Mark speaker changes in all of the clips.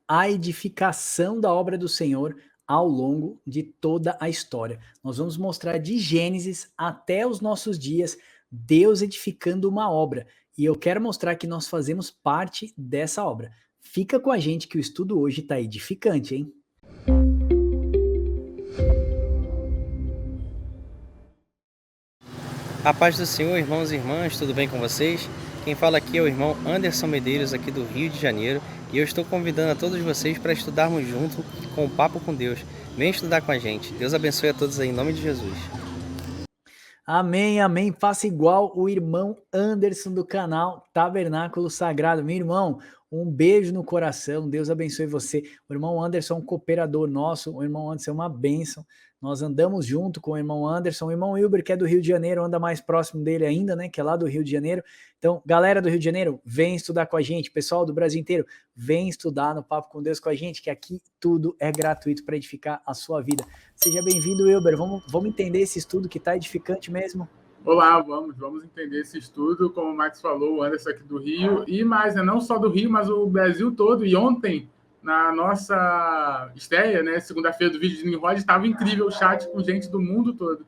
Speaker 1: a edificação da obra do Senhor ao longo de toda a história. Nós vamos mostrar de Gênesis até os nossos dias, Deus edificando uma obra. E eu quero mostrar que nós fazemos parte dessa obra. Fica com a gente que o estudo hoje está edificante, hein?
Speaker 2: A paz do Senhor, irmãos e irmãs, tudo bem com vocês? Quem fala aqui é o irmão Anderson Medeiros, aqui do Rio de Janeiro, e eu estou convidando a todos vocês para estudarmos junto com o Papo com Deus. Vem estudar com a gente. Deus abençoe a todos aí, em nome de Jesus.
Speaker 1: Amém, amém. Faça igual o irmão Anderson do canal Tabernáculo Sagrado. Meu irmão, um beijo no coração. Deus abençoe você. O irmão Anderson é um cooperador nosso. O irmão Anderson é uma bênção. Nós andamos junto com o irmão Anderson. O irmão Wilber, que é do Rio de Janeiro, anda mais próximo dele ainda, né? Que é lá do Rio de Janeiro. Então, galera do Rio de Janeiro, vem estudar com a gente. Pessoal do Brasil inteiro, vem estudar no Papo com Deus com a gente, que aqui tudo é gratuito para edificar a sua vida. Seja bem-vindo, Wilber. Vamos entender esse estudo que está edificante mesmo.
Speaker 3: Olá, vamos entender esse estudo, como o Max falou, o Anderson aqui do Rio, e mais, né, não só do Rio, mas o Brasil todo. E ontem, na nossa estreia, né, segunda-feira do vídeo de Nimrod, estava incrível o chat com gente do mundo todo.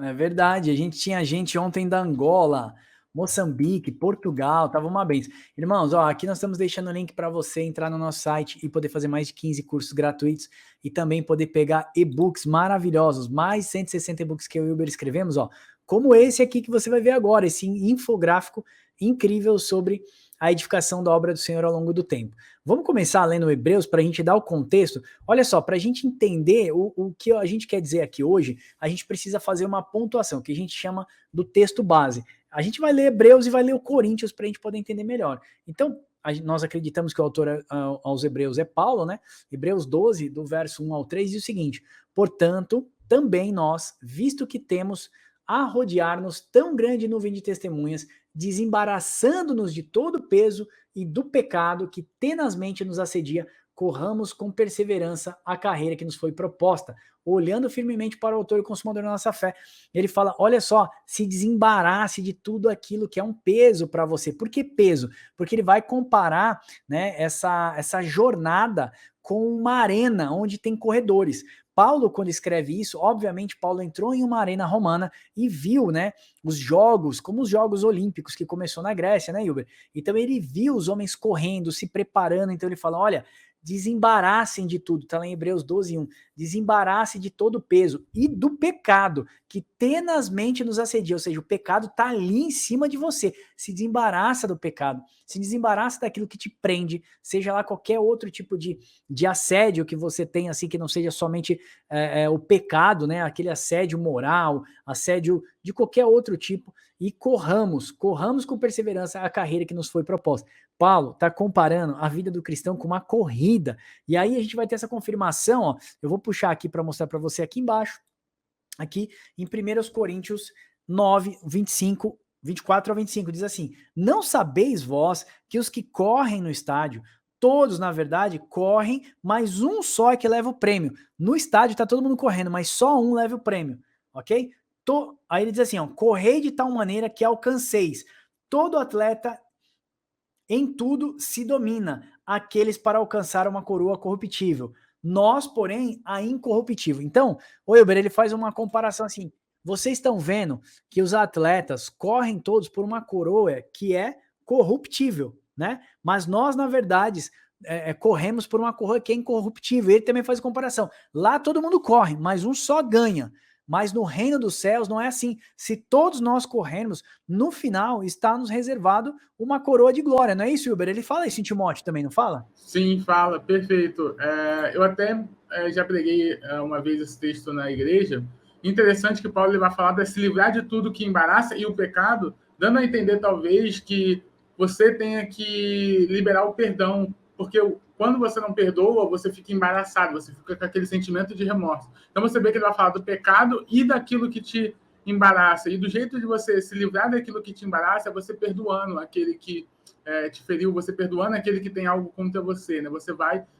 Speaker 1: É verdade, a gente tinha gente ontem da Angola, Moçambique, Portugal, tava uma benção. Irmãos, ó, aqui nós estamos deixando o link para você entrar no nosso site e poder fazer mais de 15 cursos gratuitos e também poder pegar e-books maravilhosos, mais 160 e-books que eu e o Uber escrevemos, ó, como esse aqui que você vai ver agora, esse infográfico incrível sobre a edificação da obra do Senhor ao longo do tempo. Vamos começar lendo Hebreus para a gente dar o contexto. Olha só, para a gente entender o que a gente quer dizer aqui hoje, a gente precisa fazer uma pontuação, que a gente chama do texto base. A gente vai ler Hebreus e vai ler o Coríntios para a gente poder entender melhor. Então, nós acreditamos que o autor aos Hebreus é Paulo, né? Hebreus 12, do verso 1 ao 3, diz o seguinte: portanto, também nós, visto que temos a rodear-nos tão grande nuvem de testemunhas, desembaraçando-nos de todo o peso e do pecado que tenazmente nos assedia, corramos com perseverança a carreira que nos foi proposta, olhando firmemente para o autor e consumador da nossa fé. Ele fala, olha só, se desembarace de tudo aquilo que é um peso para você. Por que peso? Porque ele vai comparar, né, essa jornada com uma arena onde tem corredores. Paulo, quando escreve isso, obviamente Paulo entrou em uma arena romana e viu, né, os jogos, como os Jogos Olímpicos, que começou na Grécia, né, Hilber? Então ele viu os homens correndo, se preparando, então ele fala, olha, desembaraçem de tudo, tá lá em Hebreus 12, 1, desembarace de todo o peso e do pecado que tenazmente nos assedia, ou seja, o pecado tá ali em cima de você, se desembaraça do pecado, se desembaraça daquilo que te prende, seja lá qualquer outro tipo de assédio que você tem, assim, que não seja somente o pecado, né, aquele assédio moral, assédio de qualquer outro tipo, e corramos com perseverança a carreira que nos foi proposta. Paulo está comparando a vida do cristão com uma corrida, e aí a gente vai ter essa confirmação, ó, eu vou puxar aqui para mostrar para você aqui embaixo, aqui em 1 Coríntios 9, 25, 24 a 25, diz assim, não sabeis vós que os que correm no estádio, todos, na verdade, correm, mas um só é que leva o prêmio. No estádio está todo mundo correndo, mas só um leva o prêmio, ok? Aí ele diz assim, ó, correi de tal maneira que alcanceis. Todo atleta em tudo se domina, aqueles para alcançar uma coroa corruptível. Nós, porém, a incorruptível. Então, o Elber, ele faz uma comparação assim, vocês estão vendo que os atletas correm todos por uma coroa que é corruptível, né? Mas nós, na verdade, corremos por uma coroa que é incorruptível. Ele também faz comparação. Lá todo mundo corre, mas um só ganha. Mas no reino dos céus não é assim. Se todos nós corrermos, no final está nos reservado uma coroa de glória, não é isso, Wilber? Ele fala isso em Timóteo também, não fala?
Speaker 3: Sim, fala, perfeito. Eu até já preguei uma vez esse texto na igreja. Interessante que Paulo vai falar de se livrar de tudo que embaraça e o pecado, dando a entender talvez que você tenha que liberar o perdão, porque quando você não perdoa, você fica embaraçado, você fica com aquele sentimento de remorso. Então você vê que ele vai falar do pecado e daquilo que te embaraça. E do jeito de você se livrar daquilo que te embaraça é você perdoando aquele que te feriu, você perdoando aquele que tem algo contra você, né?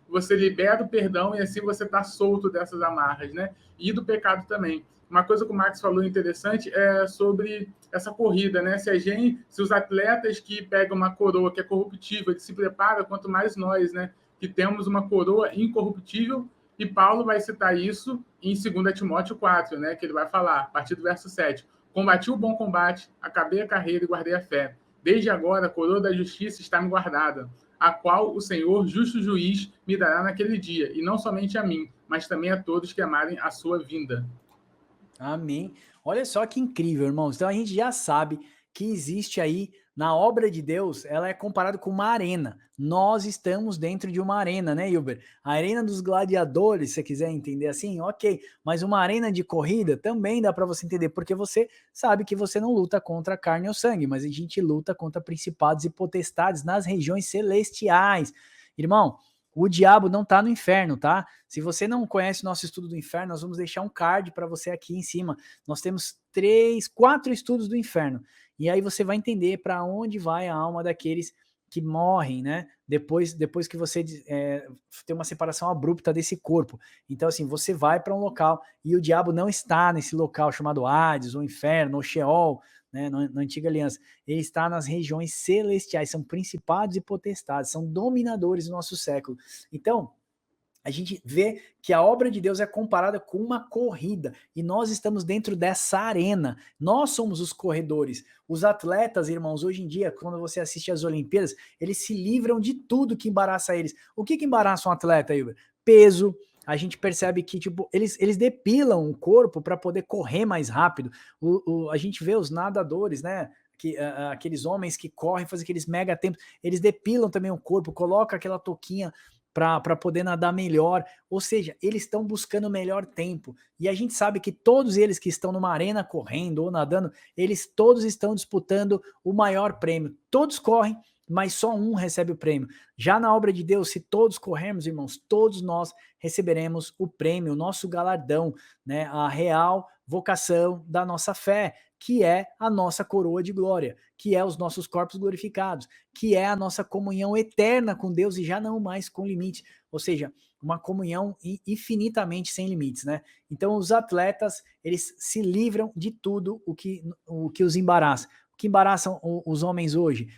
Speaker 3: Você libera o perdão e assim você está solto dessas amarras, né? E do pecado também. Uma coisa que o Max falou interessante é sobre essa corrida, né? Se os atletas que pegam uma coroa que é corruptível, eles se preparam, quanto mais nós, né? que temos uma coroa incorruptível, e Paulo vai citar isso em 2 Timóteo 4, né, que ele vai falar, a partir do verso 7. Combati o bom combate, acabei a carreira e guardei a fé. Desde agora a coroa da justiça está me guardada, a qual o Senhor, justo juiz, me dará naquele dia, e não somente a mim, mas também a todos que amarem a sua vinda.
Speaker 1: Amém. Olha só que incrível, irmãos. Então a gente já sabe que existe aí na obra de Deus, ela é comparada com uma arena. Nós estamos dentro de uma arena, né, Hilber? A arena dos gladiadores, se você quiser entender assim, ok. Mas uma arena de corrida também dá para você entender, porque você sabe que você não luta contra carne ou sangue, mas a gente luta contra principados e potestades nas regiões celestiais. Irmão, o diabo não tá no inferno, tá? Se você não conhece o nosso estudo do inferno, nós vamos deixar um card para você aqui em cima. Nós temos 4 estudos do inferno. E aí você vai entender para onde vai a alma daqueles que morrem, né? Depois que você tem uma separação abrupta desse corpo. Então, assim, você vai para um local e o diabo não está nesse local chamado Hades, ou Inferno, ou Sheol, né? Na antiga aliança. Ele está nas regiões celestiais, são principados e potestades, são dominadores do nosso século. Então, a gente vê que a obra de Deus é comparada com uma corrida e nós estamos dentro dessa arena. Nós somos os corredores. Os atletas, irmãos, hoje em dia, quando você assiste às Olimpíadas, eles se livram de tudo que embaraça eles. O que embaraça um atleta, Hilber? Peso. A gente percebe que tipo, eles depilam o corpo para poder correr mais rápido. A gente vê os nadadores, né? Aqueles homens que correm, fazem aqueles mega tempos, eles depilam também o corpo, colocam aquela touquinha para poder nadar melhor, ou seja, eles estão buscando o melhor tempo, e a gente sabe que todos eles que estão numa arena correndo ou nadando, eles todos estão disputando o maior prêmio, todos correm, mas só um recebe o prêmio. Já na obra de Deus, se todos corrermos, irmãos, todos nós receberemos o prêmio, o nosso galardão, né, a real vocação da nossa fé, que é a nossa coroa de glória, que é os nossos corpos glorificados, que é a nossa comunhão eterna com Deus e já não mais com limites, ou seja, uma comunhão infinitamente sem limites, né? Então os atletas, eles se livram de tudo o que os embaraça. O que embaraçam os homens hoje?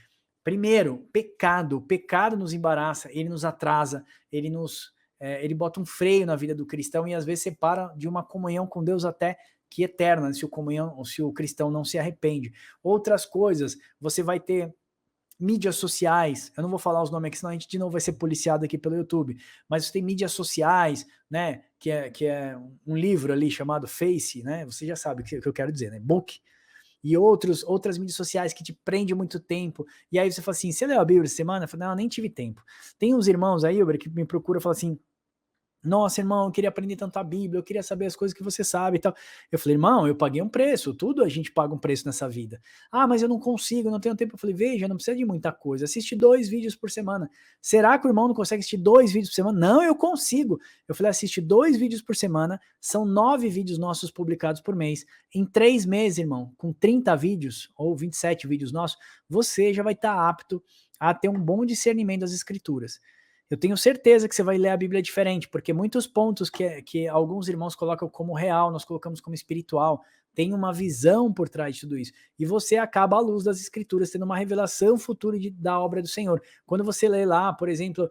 Speaker 1: Primeiro, pecado. O pecado nos embaraça, ele nos atrasa, ele bota um freio na vida do cristão e às vezes separa de uma comunhão com Deus até que eterna, se o cristão não se arrepende. Outras coisas, você vai ter mídias sociais, eu não vou falar os nomes aqui, senão a gente de novo vai ser policiado aqui pelo YouTube, mas você tem mídias sociais, né, que é um livro ali chamado Face, né, você já sabe o que eu quero dizer, né, Book, e outras mídias sociais que te prendem muito tempo, e aí você fala assim, você leu a Bíblia essa semana? Eu falo, não, nem tive tempo. Tem uns irmãos aí, Uber, que me procuram e falam assim, nossa, irmão, eu queria aprender tanto a Bíblia, eu queria saber as coisas que você sabe e tal. Eu falei, irmão, eu paguei um preço, tudo a gente paga um preço nessa vida. Ah, mas eu não consigo, não tenho tempo. Eu falei, veja, não precisa de muita coisa, assiste 2 vídeos por semana. Será que o irmão não consegue assistir 2 vídeos por semana? Não, eu consigo. Eu falei, assiste 2 vídeos por semana, são 9 vídeos nossos publicados por mês. Em 3 meses, irmão, com 30 vídeos, ou 27 vídeos nossos, você já vai estar apto a ter um bom discernimento das escrituras. Eu tenho certeza que você vai ler a Bíblia diferente, porque muitos pontos que alguns irmãos colocam como real, nós colocamos como espiritual, tem uma visão por trás de tudo isso. E você acaba à luz das escrituras, tendo uma revelação futura da obra do Senhor. Quando você lê lá, por exemplo,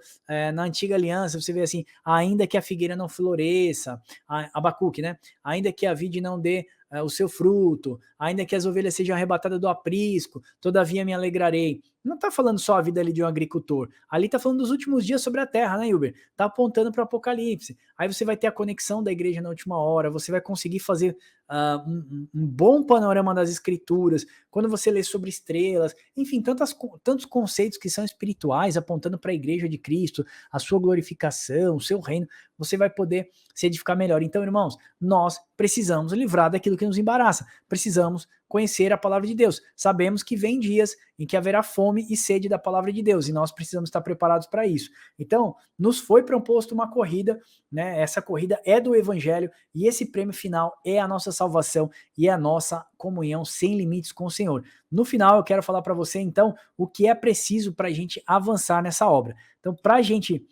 Speaker 1: na antiga aliança, você vê assim, ainda que a figueira não floresça, Abacuque, né? Ainda que a vide não dê o seu fruto, ainda que as ovelhas sejam arrebatadas do aprisco, todavia me alegrarei. Não está falando só a vida ali de um agricultor, ali está falando dos últimos dias sobre a terra, né, Hilber? Está apontando para o Apocalipse. Aí você vai ter a conexão da igreja na última hora, você vai conseguir fazer um bom panorama das escrituras, quando você lê sobre estrelas, enfim, tantos conceitos que são espirituais, apontando para a igreja de Cristo, a sua glorificação, o seu reino, você vai poder se edificar melhor. Então, irmãos, nós precisamos livrar daquilo que nos embaraça, precisamos conhecer a palavra de Deus. Sabemos que vem dias em que haverá fome e sede da palavra de Deus, e nós precisamos estar preparados para isso. Então, nos foi proposto uma corrida, né? Essa corrida é do Evangelho, e esse prêmio final é a nossa salvação e é a nossa comunhão sem limites com o Senhor. No final, eu quero falar para você, então, o que é preciso para a gente avançar nessa obra. Então, para a gente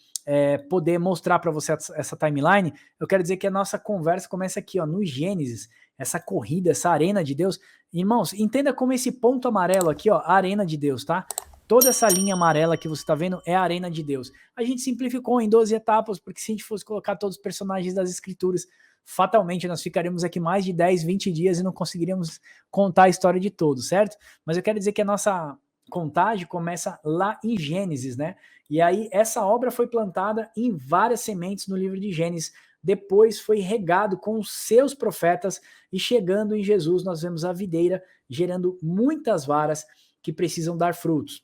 Speaker 1: poder mostrar para você essa timeline, eu quero dizer que a nossa conversa começa aqui, ó, no Gênesis, essa corrida, essa arena de Deus. Irmãos, entenda como esse ponto amarelo aqui, ó, a arena de Deus, tá? Toda essa linha amarela que você está vendo é a arena de Deus. A gente simplificou em 12 etapas, porque se a gente fosse colocar todos os personagens das escrituras, fatalmente nós ficaríamos aqui mais de 10, 20 dias e não conseguiríamos contar a história de todos, certo? Mas eu quero dizer que a nossa contagem começa lá em Gênesis, né? E aí essa obra foi plantada em várias sementes no livro de Gênesis, depois foi regado com os seus profetas e chegando em Jesus nós vemos a videira gerando muitas varas que precisam dar frutos.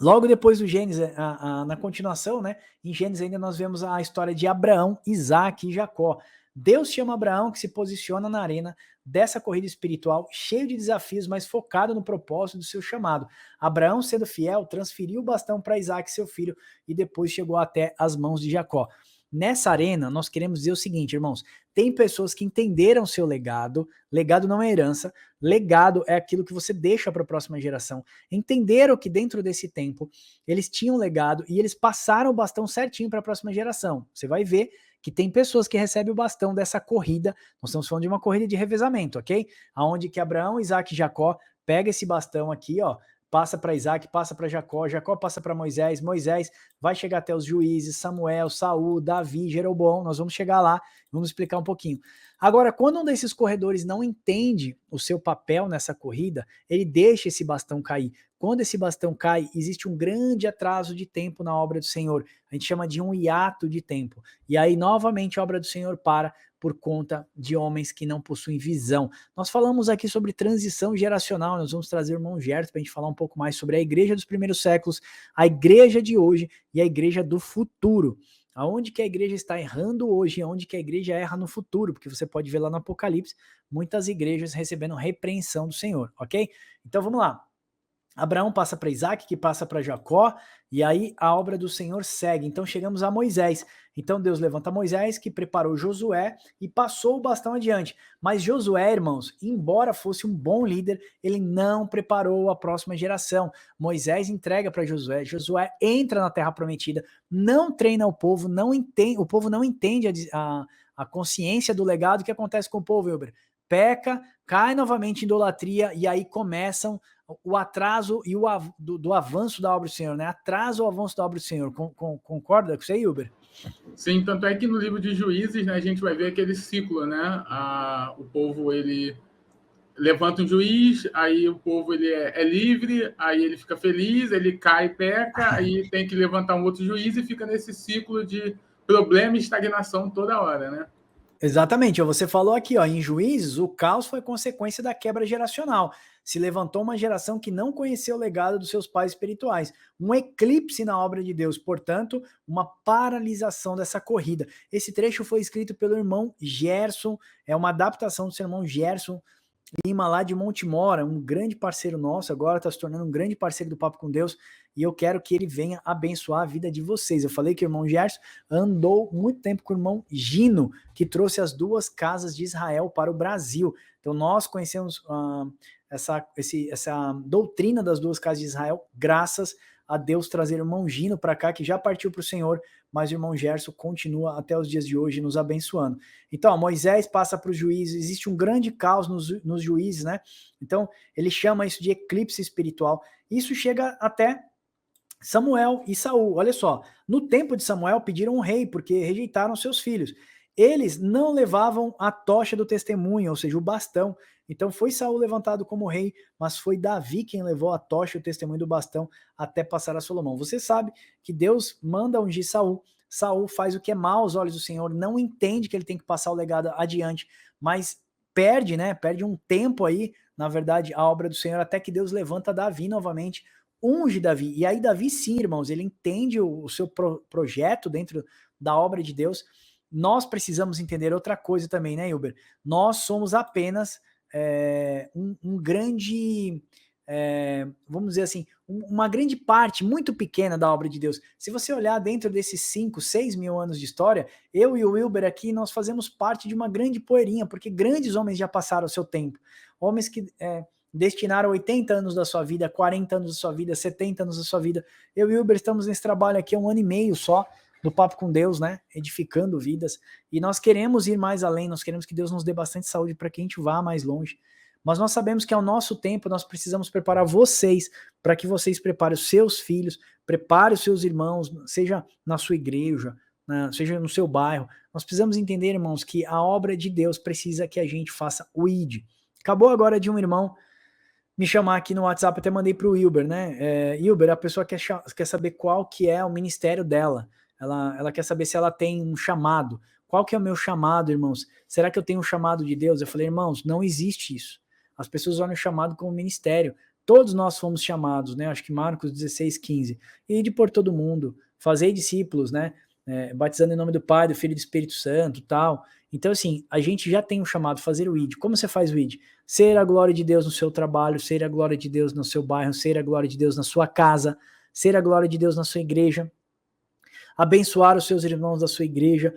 Speaker 1: Logo depois do Gênesis, na continuação, né, em Gênesis ainda nós vemos a história de Abraão, Isaac e Jacó. Deus chama Abraão, que se posiciona na arena dessa corrida espiritual, cheio de desafios, mas focado no propósito do seu chamado. Abraão, sendo fiel, transferiu o bastão para Isaac, seu filho, e depois chegou até as mãos de Jacó. Nessa arena, nós queremos dizer o seguinte, irmãos, tem pessoas que entenderam seu legado não é herança, legado é aquilo que você deixa para a próxima geração, entenderam que dentro desse tempo, eles tinham legado e eles passaram o bastão certinho para a próxima geração. Você vai ver que tem pessoas que recebem o bastão dessa corrida, nós estamos falando de uma corrida de revezamento, ok? Aonde que Abraão, Isaac e Jacó pega esse bastão aqui, ó, passa para Isaac, passa para Jacó, Jacó passa para Moisés, Moisés vai chegar até os juízes, Samuel, Saul, Davi, Jeroboão, nós vamos chegar lá, vamos explicar um pouquinho. Agora, quando um desses corredores não entende o seu papel nessa corrida, ele deixa esse bastão cair. Quando esse bastão cai, existe um grande atraso de tempo na obra do Senhor. A gente chama de um hiato de tempo. E aí, novamente, a obra do Senhor para por conta de homens que não possuem visão. Nós falamos aqui sobre transição geracional, nós vamos trazer o irmão Gerson para a gente falar um pouco mais sobre a igreja dos primeiros séculos, a igreja de hoje e a igreja do futuro. Aonde que a igreja está errando hoje e aonde que a igreja erra no futuro, porque você pode ver lá no Apocalipse, muitas igrejas recebendo repreensão do Senhor, ok? Então vamos lá. Abraão passa para Isaac, que passa para Jacó, e aí a obra do Senhor segue. Então chegamos a Moisés. Então Deus levanta Moisés, que preparou Josué e passou o bastão adiante. Mas Josué, irmãos, embora fosse um bom líder, ele não preparou a próxima geração. Moisés entrega para Josué, Josué entra na terra prometida, não treina o povo, o povo não entende a consciência do legado. Que acontece com o povo, Wilber? Peca, cai novamente em idolatria e aí começam o atraso e do avanço da obra do Senhor, né? Atraso o avanço da obra do Senhor. Concorda com isso aí, Wilber?
Speaker 3: Sim, tanto é que no livro de Juízes, né, a gente vai ver aquele ciclo, né? O povo, ele levanta um juiz, aí o povo ele é livre, aí ele fica feliz, ele cai e peca, aí tem que levantar um outro juiz e fica nesse ciclo de problema e estagnação toda hora, né?
Speaker 1: Exatamente, você falou aqui, ó, em Juízes, o caos foi consequência da quebra geracional. Se levantou uma geração que não conheceu o legado dos seus pais espirituais. Um eclipse na obra de Deus, portanto, uma paralisação dessa corrida. Esse trecho foi escrito pelo irmão Gerson, é uma adaptação do seu irmão Gerson Lima, lá de Montemora, um grande parceiro nosso, agora está se tornando um grande parceiro do Papo com Deus, e eu quero que ele venha abençoar a vida de vocês. Eu falei que o irmão Gerson andou muito tempo com o irmão Gino, que trouxe as duas casas de Israel para o Brasil. Então nós conhecemos essa doutrina das duas casas de Israel, graças a Deus trazer o irmão Gino para cá, que já partiu para o Senhor, mas o irmão Gerson continua até os dias de hoje nos abençoando. Então, ó, Moisés passa para os juízes, existe um grande caos nos juízes, né? Então, ele chama isso de eclipse espiritual. Isso chega até Samuel e Saul. Olha só, no tempo de Samuel pediram um rei, porque rejeitaram seus filhos. Eles não levavam a tocha do testemunho, ou seja, o bastão. Então foi Saul levantado como rei, mas foi Davi quem levou a tocha e o testemunho do bastão até passar a Salomão. Você sabe que Deus manda ungir Saul. Saul faz o que é mal aos olhos do Senhor, não entende que ele tem que passar o legado adiante, mas perde, né? Perde um tempo aí, na verdade, a obra do Senhor, até que Deus levanta Davi novamente, unge Davi. E aí Davi sim, irmãos, ele entende o seu projeto dentro da obra de Deus. Nós precisamos entender outra coisa também, né, Hilber? Nós somos apenas um grande, vamos dizer assim, uma grande parte muito pequena da obra de Deus. Se você olhar dentro desses 5, 6 mil anos de história, eu e o Wilber aqui, nós fazemos parte de uma grande poeirinha, porque grandes homens já passaram o seu tempo. Homens que destinaram 80 anos da sua vida, 40 anos da sua vida, 70 anos da sua vida. Eu e o Wilber estamos nesse trabalho aqui há 1 ano e meio só, do Papo com Deus, né? Edificando vidas. E nós queremos ir mais além, nós queremos que Deus nos dê bastante saúde para que a gente vá mais longe. mas nós sabemos que ao nosso tempo nós precisamos preparar vocês, para que vocês preparem os seus filhos, preparem os seus irmãos, seja na sua igreja, seja no seu bairro. Nós precisamos entender, irmãos, que a obra de Deus precisa que a gente faça o ID. Acabou agora de um irmão me chamar aqui no WhatsApp, até mandei para o Wilber, né? Wilber, a pessoa quer saber qual que é o ministério dela. Ela quer saber se ela tem um chamado. Qual que é o meu chamado, irmãos? Será que eu tenho um chamado de Deus? Eu falei, irmãos, não existe isso. As pessoas olham o chamado como ministério. Todos nós fomos chamados, né? Acho que Marcos 16:15. Ide por todo mundo, fazei discípulos, né? Batizando em nome do Pai, do Filho e do Espírito Santo, tal. Então, assim, a gente já tem um chamado, fazer o ID. Como você faz o ID? Ser a glória de Deus no seu trabalho, ser a glória de Deus no seu bairro, ser a glória de Deus na sua casa, ser a glória de Deus na sua igreja, abençoar os seus irmãos da sua igreja,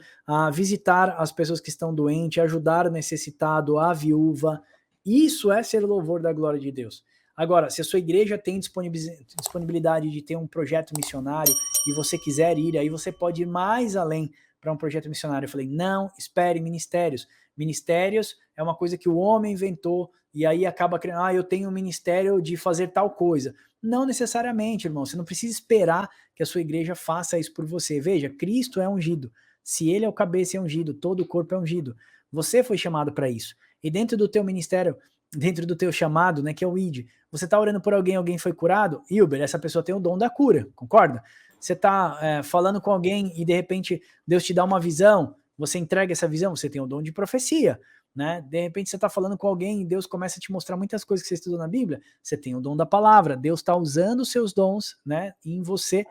Speaker 1: visitar as pessoas que estão doentes, ajudar o necessitado, a viúva. Isso é ser louvor da glória de Deus. Agora, se a sua igreja tem disponibilidade de ter um projeto missionário e você quiser ir, aí você pode ir mais além para um projeto missionário. Eu falei, não, espere, ministérios. Ministérios é uma coisa que o homem inventou e aí acaba criando, eu tenho um ministério de fazer tal coisa. Não necessariamente, irmão, você não precisa esperar que a sua igreja faça isso por você. Veja, Cristo é ungido. Se ele é o cabeça é ungido, todo o corpo é ungido. Você foi chamado para isso. E dentro do teu ministério, dentro do teu chamado, né, que é o ID, você está orando por alguém foi curado, Hilber, essa pessoa tem o dom da cura, concorda? Você está falando com alguém e de repente Deus te dá uma visão, você entrega essa visão, você tem o dom de profecia, né? De repente você está falando com alguém e Deus começa a te mostrar muitas coisas que você estudou na Bíblia, você tem o dom da palavra, Deus está usando os seus dons, né, em você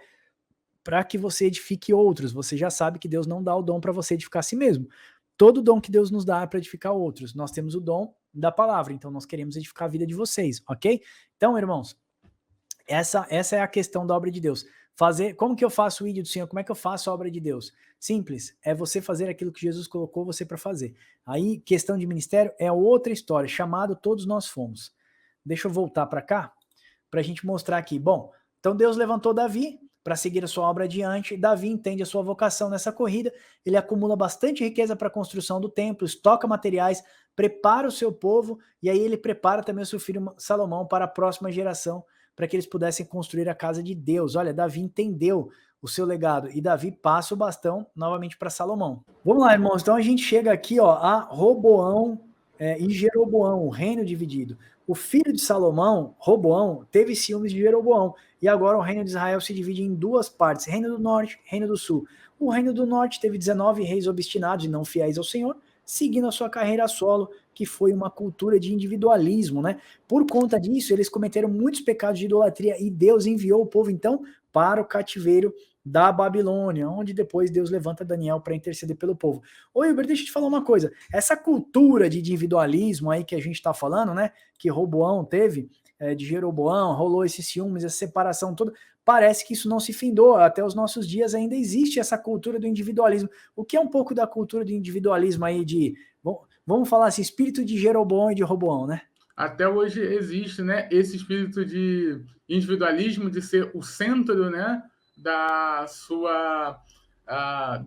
Speaker 1: para que você edifique outros. Você já sabe que Deus não dá o dom para você edificar a si mesmo. Todo dom que Deus nos dá é para edificar outros. Nós temos o dom da palavra, então nós queremos edificar a vida de vocês, ok? Então, irmãos, essa é a questão da obra de Deus. Como que eu faço o ID do Senhor? Como é que eu faço a obra de Deus? Simples, é você fazer aquilo que Jesus colocou você para fazer. Aí, questão de ministério é outra história, chamado todos nós fomos. Deixa eu voltar para cá, para a gente mostrar aqui. Bom, então Deus levantou Davi para seguir a sua obra adiante. Davi entende a sua vocação nessa corrida, ele acumula bastante riqueza para a construção do templo, estoca materiais, prepara o seu povo, e aí ele prepara também o seu filho Salomão para a próxima geração, para que eles pudessem construir a casa de Deus. Olha, Davi entendeu o seu legado, e Davi passa o bastão novamente para Salomão. Vamos lá, irmãos, então a gente chega aqui a Roboão e Jeroboão, o reino dividido. O filho de Salomão, Roboão, teve ciúmes de Jeroboão, e agora o reino de Israel se divide em duas partes, reino do norte, reino do sul. O reino do norte teve 19 reis obstinados e não fiéis ao Senhor, seguindo a sua carreira a solo, que foi uma cultura de individualismo, né? Por conta disso, eles cometeram muitos pecados de idolatria, e Deus enviou o povo, então, para o cativeiro da Babilônia, onde depois Deus levanta Daniel para interceder pelo povo. Ô, Hilber, deixa eu te falar uma coisa, essa cultura de individualismo aí que a gente está falando, né, que Roboão teve, de Jeroboão, rolou esses ciúmes, essa separação toda, parece que isso não se findou, até os nossos dias ainda existe essa cultura do individualismo. O que é um pouco da cultura do individualismo aí vamos falar assim, espírito de Jeroboão e de Roboão, né?
Speaker 3: Até hoje existe, né, esse espírito de individualismo, de ser o centro, né, da sua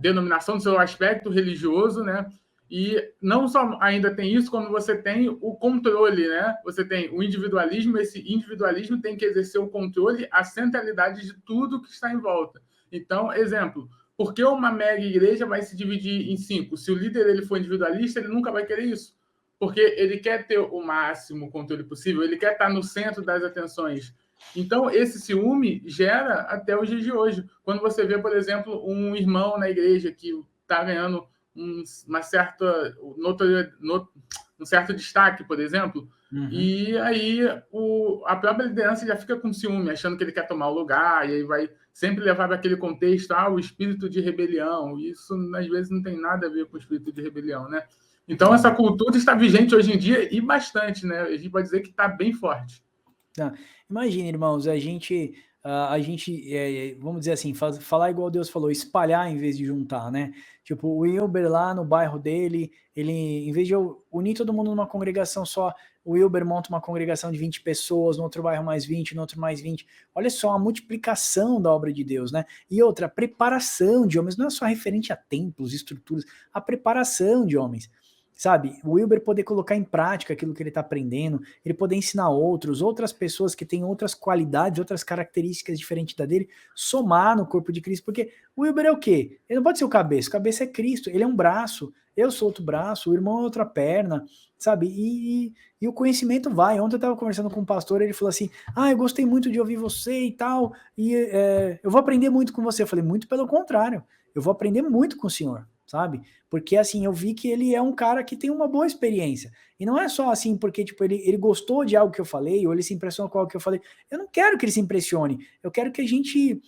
Speaker 3: denominação, do seu aspecto religioso, né? E não só ainda tem isso, como você tem o controle, né? Você tem o individualismo, esse individualismo tem que exercer o controle, a centralidade de tudo que está em volta. Então, exemplo, por que uma mega igreja vai se dividir em 5? Se o líder ele for individualista, ele nunca vai querer isso, porque ele quer ter o máximo controle possível, ele quer estar no centro das atenções. Então, esse ciúme gera até os dias de hoje. Quando você vê, por exemplo, um irmão na igreja que está ganhando um certo destaque, por exemplo, e aí a própria liderança já fica com ciúme, achando que ele quer tomar o lugar, e aí vai sempre levar para aquele contexto, o espírito de rebelião. Isso, às vezes, não tem nada a ver com o espírito de rebelião, né? Então, essa cultura está vigente hoje em dia e bastante, né? A gente pode dizer que está bem forte.
Speaker 1: Imagina, irmãos, a gente vamos dizer assim, falar igual Deus falou, espalhar em vez de juntar, né? Tipo, o Wilber lá no bairro dele, ele, em vez de eu unir todo mundo numa congregação só, o Wilber monta uma congregação de 20 pessoas, no outro bairro mais 20, no outro mais 20. Olha só a multiplicação da obra de Deus, né? E outra, a preparação de homens, não é só referente a templos, estruturas, a preparação de homens. sabe? O Wilber poder colocar em prática aquilo que ele está aprendendo, ele poder ensinar outras pessoas que têm outras qualidades, outras características diferentes da dele, somar no corpo de Cristo, porque o Wilber é o quê? Ele não pode ser o cabeça é Cristo, ele é um braço, eu sou outro braço, o irmão é outra perna, sabe? E o conhecimento vai. Ontem eu estava conversando com um pastor, ele falou assim, eu gostei muito de ouvir você e tal, e eu vou aprender muito com você. Eu falei, muito pelo contrário, eu vou aprender muito com o senhor, sabe? Porque assim, eu vi que ele é um cara que tem uma boa experiência. E não é só assim porque tipo, ele gostou de algo que eu falei, ou ele se impressionou com algo que eu falei. Eu não quero que ele se impressione, eu quero que a gente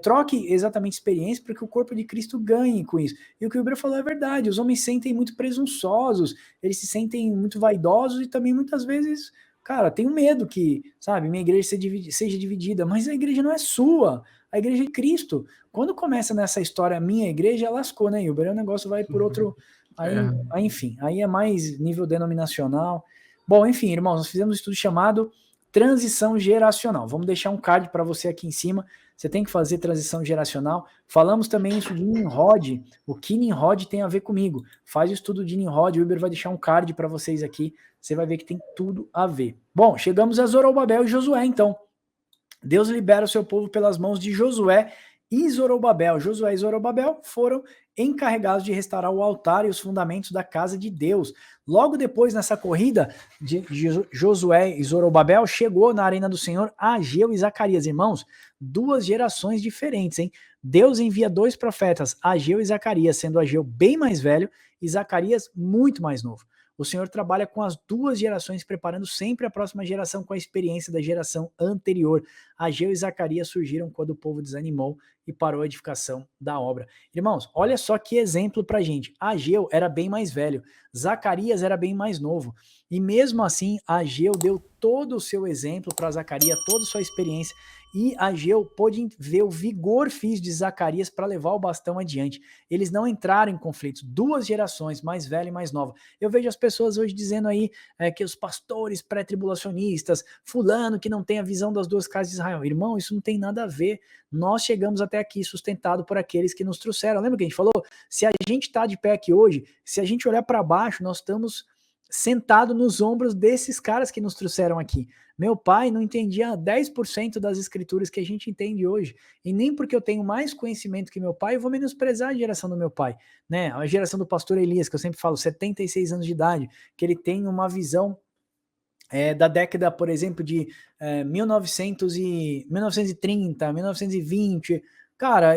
Speaker 1: troque exatamente experiência para que o corpo de Cristo ganhe com isso. E o que o Ibra falou é verdade, os homens se sentem muito presunçosos, eles se sentem muito vaidosos e também muitas vezes, cara, tenho medo que, sabe, minha igreja seja dividida, mas a igreja não é sua, a igreja é Cristo. Quando começa nessa história, minha igreja, lascou, né, Ilber? O negócio vai por outro. Aí, enfim, aí é mais nível denominacional. Bom, enfim, irmãos, nós fizemos um estudo chamado Transição Geracional. Vamos deixar um card para você aqui em cima. Você tem que fazer transição geracional. Falamos também isso de Nimrod. O que Nimrod tem a ver comigo? Faz o estudo de Nimrod. O Uber vai deixar um card para vocês aqui. Você vai ver que tem tudo a ver. Bom, chegamos a Zorobabel e Josué, então. Deus libera o seu povo pelas mãos de Josué e Zorobabel. Josué e Zorobabel foram encarregados de restaurar o altar e os fundamentos da casa de Deus. Logo depois, nessa corrida de Josué e Zorobabel, chegou na arena do Senhor Ageu e Zacarias. Irmãos, duas gerações diferentes, hein? Deus envia dois profetas, Ageu e Zacarias, sendo Ageu bem mais velho e Zacarias muito mais novo. O Senhor trabalha com as duas gerações, preparando sempre a próxima geração com a experiência da geração anterior. Ageu e Zacarias surgiram quando o povo desanimou e parou a edificação da obra. Irmãos, olha só que exemplo pra gente. Ageu era bem mais velho, Zacarias era bem mais novo. E mesmo assim, Ageu deu todo o seu exemplo para Zacarias, toda a sua experiência, e Ageu pôde ver o vigor físico de Zacarias para levar o bastão adiante. Eles não entraram em conflitos. Duas gerações, mais velha e mais nova. Eu vejo as pessoas hoje dizendo aí que os pastores pré-tribulacionistas, fulano que não tem a visão das duas casas de Israel. Irmão, isso não tem nada a ver. Nós chegamos até aqui sustentado por aqueles que nos trouxeram. Lembra que a gente falou? Se a gente está de pé aqui hoje, se a gente olhar para baixo, nós estamos sentado nos ombros desses caras que nos trouxeram aqui. Meu pai não entendia 10% das escrituras que a gente entende hoje. E nem porque eu tenho mais conhecimento que meu pai, eu vou menosprezar a geração do meu pai. Né? A geração do pastor Elias, que eu sempre falo, 76 anos de idade, que ele tem uma visão da década, por exemplo, de 1930, 1920, cara,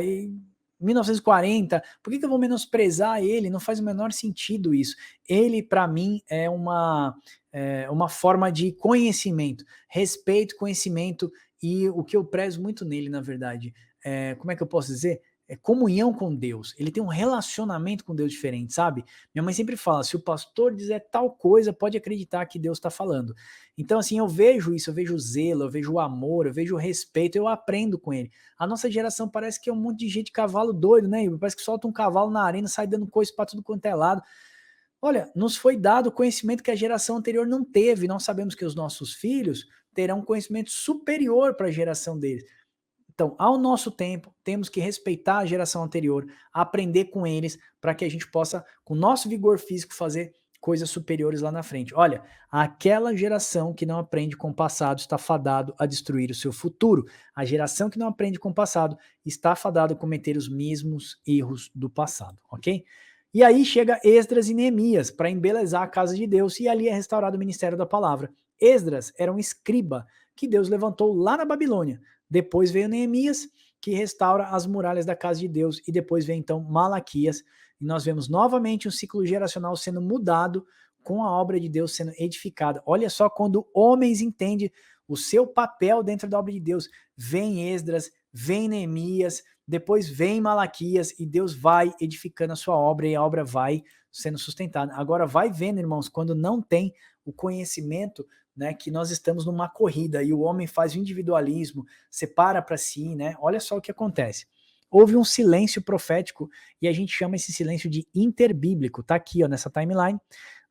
Speaker 1: 1940, por que eu vou menosprezar ele? Não faz o menor sentido isso. Ele, para mim, é uma forma de conhecimento, respeito, conhecimento, e o que eu prezo muito nele, na verdade, como é que eu posso dizer? É comunhão com Deus. Ele tem um relacionamento com Deus diferente, sabe? Minha mãe sempre fala, se o pastor dizer tal coisa, pode acreditar que Deus está falando. Então, assim, eu vejo isso, eu vejo o zelo, eu vejo o amor, eu vejo o respeito, eu aprendo com ele. A nossa geração parece que é um monte de gente de cavalo doido, né? Parece que solta um cavalo na arena, sai dando coisa para tudo quanto é lado. Olha, nos foi dado conhecimento que a geração anterior não teve. Nós sabemos que os nossos filhos terão conhecimento superior para a geração deles. Então, ao nosso tempo, temos que respeitar a geração anterior, aprender com eles, para que a gente possa, com o nosso vigor físico, fazer coisas superiores lá na frente. Olha, aquela geração que não aprende com o passado está fadado a destruir o seu futuro. A geração que não aprende com o passado está fadada a cometer os mesmos erros do passado, ok? E aí chega Esdras e Neemias para embelezar a casa de Deus, e ali é restaurado o ministério da palavra. Esdras era um escriba que Deus levantou lá na Babilônia. Depois veio Neemias, que restaura as muralhas da casa de Deus, e depois vem então Malaquias, e nós vemos novamente um ciclo geracional sendo mudado, com a obra de Deus sendo edificada. Olha só, quando homens entendem o seu papel dentro da obra de Deus, vem Esdras, vem Neemias, depois vem Malaquias, e Deus vai edificando a sua obra, e a obra vai sendo sustentada. Agora vai vendo, irmãos, quando não tem o conhecimento, né, que nós estamos numa corrida e o homem faz o individualismo, separa para si, né? Olha só o que acontece. Houve um silêncio profético e a gente chama esse silêncio de interbíblico. Tá aqui, ó, nessa timeline.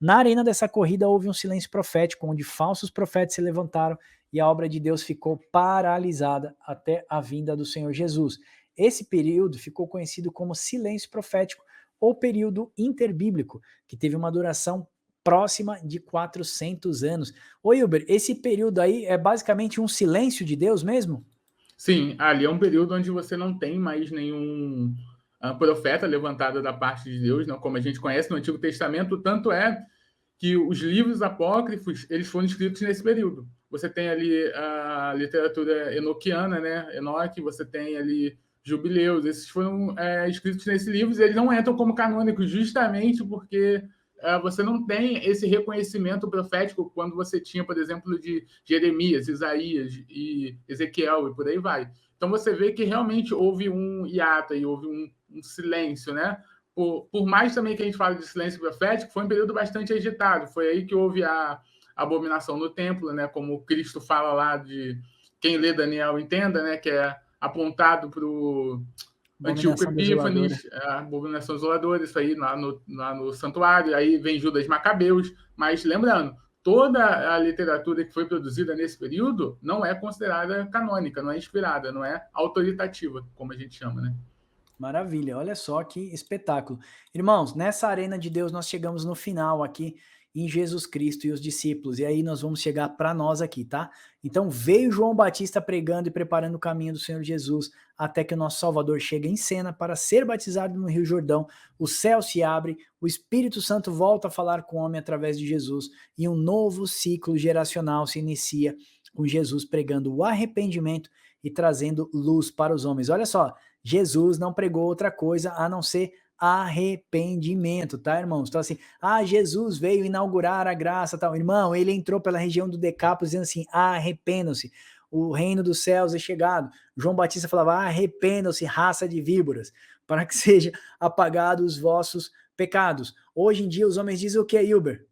Speaker 1: Na arena dessa corrida houve um silêncio profético, onde falsos profetas se levantaram e a obra de Deus ficou paralisada até a vinda do Senhor Jesus. Esse período ficou conhecido como silêncio profético ou período interbíblico, que teve uma duração próxima de 400 anos. Ô Hilber, esse período aí é basicamente um silêncio de Deus mesmo?
Speaker 3: Sim, ali é um período onde você não tem mais nenhum profeta levantado da parte de Deus, não, como a gente conhece no Antigo Testamento, tanto é que os livros apócrifos eles foram escritos nesse período. Você tem ali a literatura enoquiana, né? Enoque, você tem ali Jubileus, esses foram escritos nesses livros, e eles não entram como canônicos justamente porque você não tem esse reconhecimento profético quando você tinha, por exemplo, de Jeremias, Isaías e Ezequiel e por aí vai. Então você vê que realmente houve um hiato e houve um silêncio, né? Por mais também que a gente fale de silêncio profético, foi um período bastante agitado. Foi aí que houve a abominação no templo, né? Como Cristo fala lá de quem lê Daniel entenda, né? Que é apontado para o Antíoco Epífanes, a abominação isoladora, isso aí lá no santuário. Aí vem Judas Macabeus. Mas lembrando, toda a literatura que foi produzida nesse período não é considerada canônica, não é inspirada, não é autoritativa, como a gente chama, né?
Speaker 1: Maravilha, olha só que espetáculo. Irmãos, nessa arena de Deus nós chegamos no final aqui em Jesus Cristo e os discípulos, e aí nós vamos chegar para nós aqui, tá? Então veio João Batista pregando e preparando o caminho do Senhor Jesus, até que o nosso Salvador chega em cena para ser batizado no Rio Jordão, o céu se abre, o Espírito Santo volta a falar com o homem através de Jesus, e um novo ciclo geracional se inicia com Jesus pregando o arrependimento e trazendo luz para os homens. Olha só, Jesus não pregou outra coisa a não ser arrependimento, tá, irmãos? Então, assim, Jesus veio inaugurar a graça, tal. Irmão, ele entrou pela região do Decápolis dizendo assim, arrependam-se, o reino dos céus é chegado. João Batista falava, arrependam-se, raça de víboras, para que seja apagados os vossos pecados. Hoje em dia, os homens dizem o que, Hilber?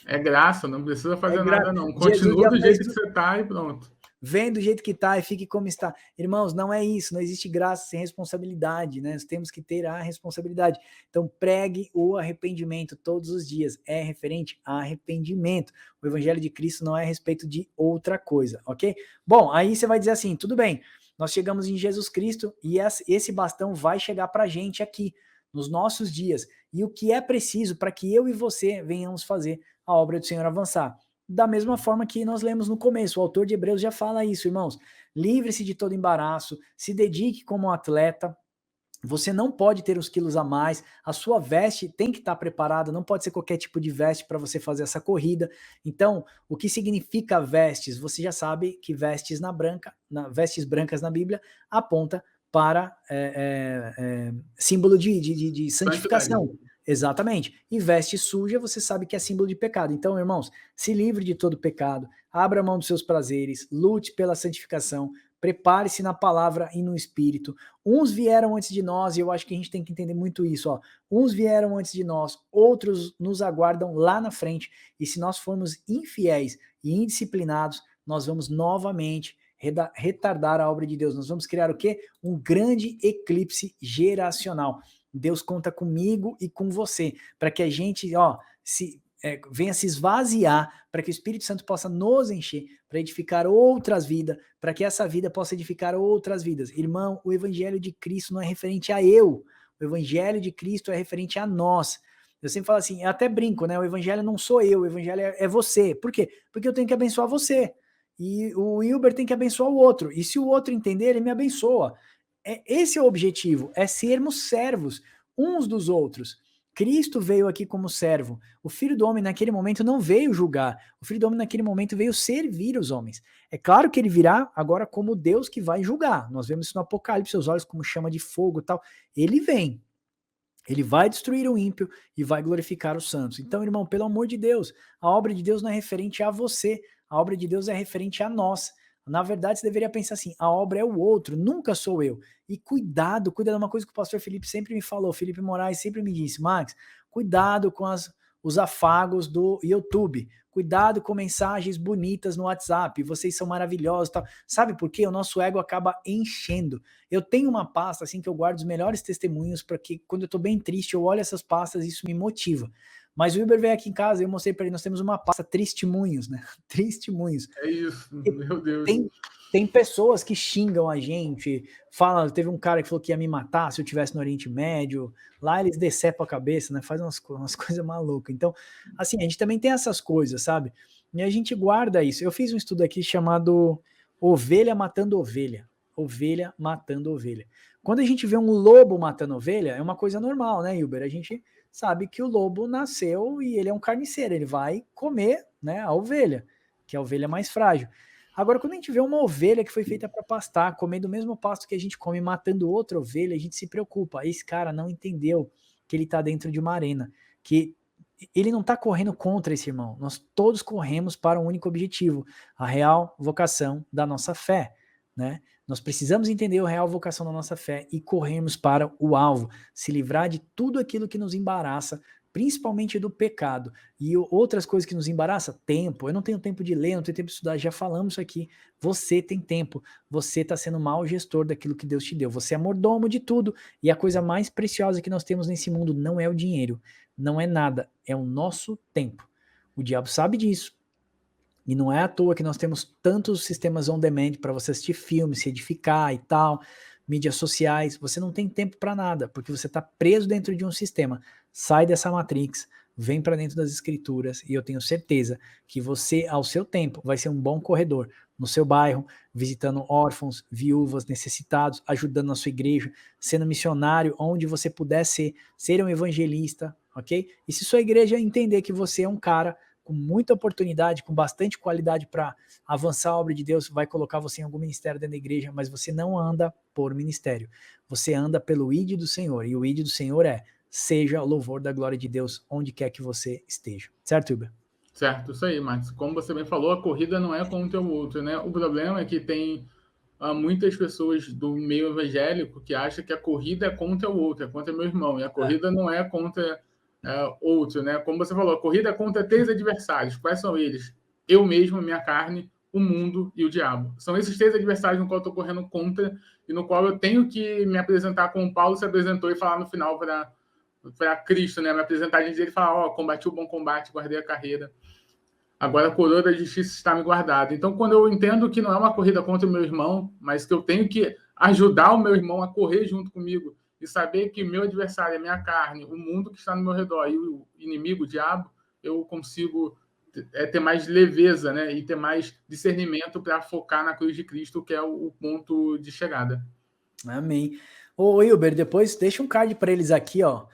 Speaker 3: É graça, não precisa fazer nada, não.
Speaker 1: Jesus
Speaker 3: Continua do jeito que você está e pronto.
Speaker 1: Vem do jeito que está e fique como está. Irmãos, não é isso, não existe graça sem responsabilidade, né? Nós temos que ter a responsabilidade. Então, pregue o arrependimento todos os dias. É referente a arrependimento. O evangelho de Cristo não é a respeito de outra coisa, ok? Bom, aí você vai dizer assim, tudo bem, nós chegamos em Jesus Cristo e esse bastão vai chegar para a gente aqui, nos nossos dias. E o que é preciso para que eu e você venhamos fazer a obra do Senhor avançar? Da mesma forma que nós lemos no começo, o autor de Hebreus já fala isso, irmãos. Livre-se de todo embaraço, se dedique como atleta. Você não pode ter uns quilos a mais, a sua veste tem que estar preparada, não pode ser qualquer tipo de veste para você fazer essa corrida. Então, o que significa vestes? Você já sabe que vestes vestes brancas na Bíblia aponta para símbolo de santificação. Exatamente. E veste suja, você sabe que é símbolo de pecado. Então, irmãos, se livre de todo pecado, abra mão dos seus prazeres, lute pela santificação, prepare-se na palavra e no espírito. Uns vieram antes de nós, e eu acho que a gente tem que entender muito isso, ó. Uns vieram antes de nós, outros nos aguardam lá na frente, e se nós formos infiéis e indisciplinados, nós vamos novamente retardar a obra de Deus. Nós vamos criar o quê? Um grande eclipse geracional. Deus conta comigo e com você, para que a gente, venha se esvaziar, para que o Espírito Santo possa nos encher, para edificar outras vidas, para que essa vida possa edificar outras vidas. Irmão, o evangelho de Cristo não é referente a eu, o evangelho de Cristo é referente a nós. Eu sempre falo assim, eu até brinco, né? O evangelho não sou eu, o evangelho é você. Por quê? Porque eu tenho que abençoar você. E o Hilber tem que abençoar o outro. E se o outro entender, ele me abençoa. Esse é o objetivo, é sermos servos uns dos outros. Cristo veio aqui como servo. O Filho do Homem naquele momento não veio julgar. O Filho do Homem naquele momento veio servir os homens. É claro que ele virá agora como Deus que vai julgar. Nós vemos isso no Apocalipse, seus olhos como chama de fogo e tal. Ele vem. Ele vai destruir o ímpio e vai glorificar os santos. Então, irmão, pelo amor de Deus, a obra de Deus não é referente a você. A obra de Deus é referente a nós. Na verdade, você deveria pensar assim, a obra é o outro, nunca sou eu. E cuidado de uma coisa que o pastor Felipe sempre me falou, Felipe Moraes sempre me disse, Max, cuidado com os afagos do YouTube, cuidado com mensagens bonitas no WhatsApp, vocês são maravilhosos, tal. Sabe por quê? O nosso ego acaba enchendo. Eu tenho uma pasta assim que eu guardo os melhores testemunhos, porque quando eu tô bem triste, eu olho essas pastas e isso me motiva. Mas o Wilber veio aqui em casa, eu mostrei para ele, nós temos uma pasta Tristemunhos, né? Tristemunhos.
Speaker 3: É isso, meu Deus.
Speaker 1: Tem pessoas que xingam a gente, teve um cara que falou que ia me matar se eu estivesse no Oriente Médio, lá eles decepam a cabeça, né, faz umas coisas malucas. Então, assim, a gente também tem essas coisas, sabe? E a gente guarda isso. Eu fiz um estudo aqui chamado Ovelha Matando Ovelha. Ovelha matando ovelha. Quando a gente vê um lobo matando ovelha, é uma coisa normal, né, Hilber? A gente sabe que o lobo nasceu e ele é um carniceiro, ele vai comer, né, a ovelha, que é a ovelha mais frágil. Agora, quando a gente vê uma ovelha que foi feita para pastar, comendo o mesmo pasto que a gente come, matando outra ovelha, a gente se preocupa. Esse cara não entendeu que ele está dentro de uma arena, que ele não está correndo contra esse irmão. Nós todos corremos para um único objetivo, a real vocação da nossa fé, né? Nós precisamos entender a real vocação da nossa fé e corrermos para o alvo, se livrar de tudo aquilo que nos embaraça, principalmente do pecado. E outras coisas que nos embaraçam, tempo. Eu não tenho tempo de ler, não tenho tempo de estudar, já falamos isso aqui. Você tem tempo, você está sendo mau gestor daquilo que Deus te deu. Você é mordomo de tudo, e a coisa mais preciosa que nós temos nesse mundo não é o dinheiro, não é nada, é o nosso tempo. O diabo sabe disso. E não é à toa que nós temos tantos sistemas on demand para você assistir filmes, se edificar e tal, mídias sociais. Você não tem tempo para nada, porque você está preso dentro de um sistema. Sai dessa matrix, vem para dentro das escrituras, e eu tenho certeza que você, ao seu tempo, vai ser um bom corredor no seu bairro, visitando órfãos, viúvas, necessitados, ajudando na sua igreja, sendo missionário onde você puder ser um evangelista, ok? E se sua igreja entender que você é um cara com muita oportunidade, com bastante qualidade para avançar a obra de Deus, vai colocar você em algum ministério dentro da igreja, mas você não anda por ministério, você anda pelo ID do Senhor, e o ID do Senhor é: seja o louvor da glória de Deus onde quer que você esteja. Certo, Hilber?
Speaker 3: Certo, isso aí, Max. Como você bem falou, a corrida não é contra o outro, né? O problema é que tem muitas pessoas do meio evangélico que acham que a corrida é contra o outro, é contra meu irmão, e a corrida não é contra outro, né? Como você falou, a corrida é contra 3 adversários. Quais são eles? Eu mesmo, minha carne, o mundo e o diabo. São esses 3 adversários no qual eu estou correndo contra e no qual eu tenho que me apresentar como Paulo se apresentou e falar no final para Cristo, né? Me apresentar diante dele e falar: combati o bom combate, guardei a carreira. Agora a coroa da justiça está me guardada. Então, quando eu entendo que não é uma corrida contra o meu irmão, mas que eu tenho que ajudar o meu irmão a correr junto comigo e saber que meu adversário é minha carne, o mundo que está no meu redor e o inimigo, o diabo, eu consigo ter mais leveza, né? E ter mais discernimento para focar na cruz de Cristo, que é o ponto de chegada.
Speaker 1: Amém. Ô, Hilber, depois deixa um card para eles aqui, ó.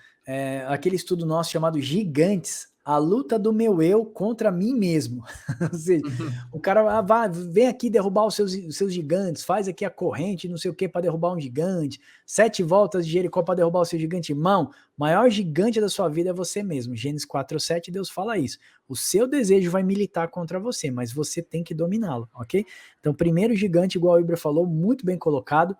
Speaker 1: Aquele estudo nosso chamado Gigantes, a luta do meu eu contra mim mesmo. Ou seja, o cara vem aqui derrubar os seus gigantes, faz aqui a corrente, não sei o que, para derrubar um gigante, 7 voltas de Jericó para derrubar o seu gigante. Irmão, o maior gigante da sua vida é você mesmo. Gênesis 4:7, Deus fala isso. O seu desejo vai militar contra você, mas você tem que dominá-lo, ok? Então, primeiro gigante, igual o Hilber falou, muito bem colocado,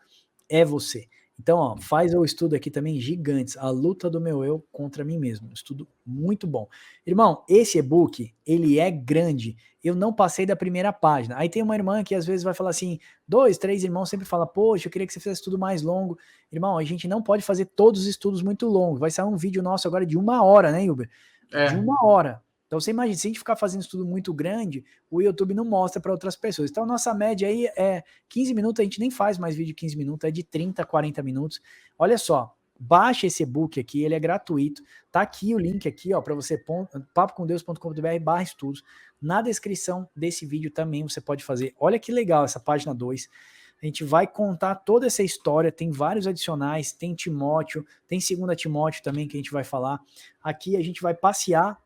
Speaker 1: é você. Então, ó, faz o estudo aqui também, Gigantes, a luta do meu eu contra mim mesmo. Um estudo muito bom. Irmão, esse e-book, ele é grande. Eu não passei da primeira página. Aí tem uma irmã que às vezes vai falar assim, 2, 3 irmãos sempre fala: poxa, eu queria que você fizesse tudo mais longo. Irmão, a gente não pode fazer todos os estudos muito longos. Vai sair um vídeo nosso agora de 1 hora, né, Hilber? De 1 hora. Então você imagina, se a gente ficar fazendo estudo muito grande, o YouTube não mostra para outras pessoas. Então nossa média aí é 15 minutos, a gente nem faz mais vídeo de 15 minutos, é de 30, 40 minutos. Olha só, baixa esse e-book aqui, ele é gratuito. Tá aqui o link aqui, ó, para você, papocomdeus.com.br/estudos. Na descrição desse vídeo também você pode fazer. Olha que legal essa página 2. A gente vai contar toda essa história, tem vários adicionais, tem Timóteo, tem 2 Timóteo também que a gente vai falar. Aqui a gente vai passear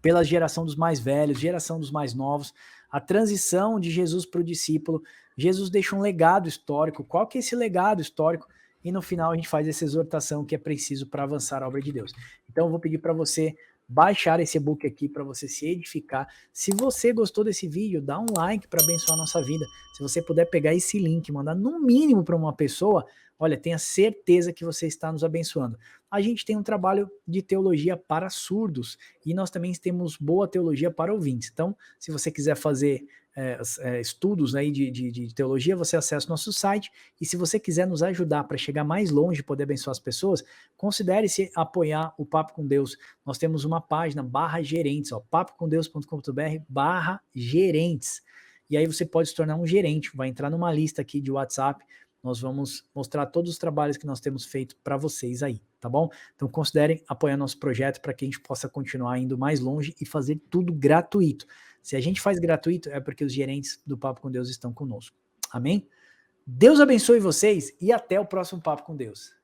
Speaker 1: pela geração dos mais velhos, geração dos mais novos, a transição de Jesus para o discípulo. Jesus deixa um legado histórico. Qual que é esse legado histórico? E no final a gente faz essa exortação que é preciso para avançar a obra de Deus. Então eu vou pedir para você baixar esse e-book aqui para você se edificar. Se você gostou desse vídeo, dá um like para abençoar a nossa vida. Se você puder pegar esse link, mandar no mínimo para uma pessoa, olha, tenha certeza que você está nos abençoando. A gente tem um trabalho de teologia para surdos e nós também temos boa teologia para ouvintes. Então, se você quiser fazer estudos aí de teologia, você acessa o nosso site. E se você quiser nos ajudar para chegar mais longe e poder abençoar as pessoas, considere-se apoiar o Papo com Deus. Nós temos uma página /gerentes, papocomdeus.com.br /gerentes. e aí você pode se tornar um gerente, vai entrar numa lista aqui de WhatsApp, nós vamos mostrar todos os trabalhos que nós temos feito para vocês aí, tá bom? Então considerem apoiar nosso projeto para que a gente possa continuar indo mais longe e fazer tudo gratuito. Se a gente faz gratuito é porque os gerentes do Papo com Deus estão conosco. Amém? Deus abençoe vocês e até o próximo Papo com Deus.